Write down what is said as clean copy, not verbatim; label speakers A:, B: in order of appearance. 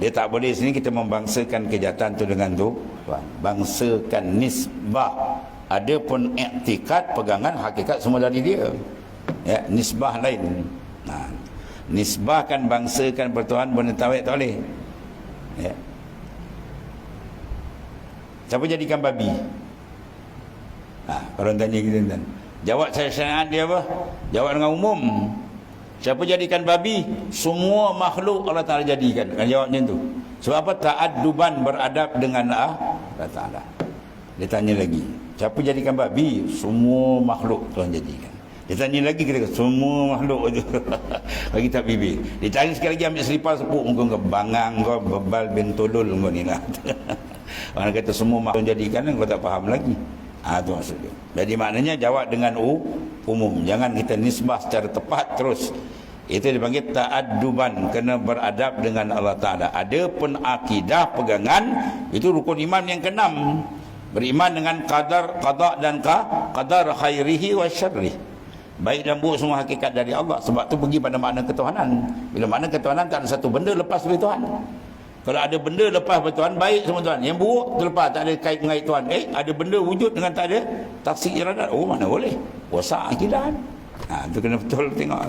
A: Dia tak boleh sini kita membangsakan kejahatan tu dengan tu. Bangsakan nisbah. Adapun i'tikad, pegangan, hakikat semua dari dia. Ya, nisbah lain. Nah, nisbahkan, bangsakan bertuhan benda tauhid tak boleh. Ya. Siapa jadikan babi? Orang tanya kita kan. Jawab saya syariat dia apa? Jawab dengan umum. Siapa jadikan babi? Semua makhluk Allah Ta'ala jadikan. Kan jawab macam tu. Sebab apa? Ta'adduban, beradab dengan Allah Ta'ala. Dia tanya lagi. Siapa jadikan babi? Semua makhluk Tuhan jadikan. Dia tanya lagi, kita kata semua makhluk je. Bagi tak bibir. Dia tanya sekali lagi, ambil selipar sepuk kau bangang kau bebal bin tolol kau ni lah. Orang kata semua makhluk jadikan, kau tak faham lagi. Itu maksudnya. Jadi maknanya jawab dengan umum. Jangan kita nisbah secara tepat terus. Itu dipanggil ta'adduban, kena beradab dengan Allah Ta'ala. Adapun akidah, pegangan, itu rukun iman yang keenam. Beriman dengan qadar, qada dan qadar khairihi wa syarrih. Baik dan buruk semua hakikat dari Allah. Sebab tu pergi pada makna ketuhanan. Bila makna ketuhanan, tak ada satu benda lepas dari Tuhan. Kalau ada benda lepas dari Tuhan, baik semua Tuhan. Yang buruk terlepas, tak ada kait dengan Tuhan. Ada benda wujud dengan tak ada taksir iradat. Oh, mana boleh? Wasak akidah. Itu kena betul tengok.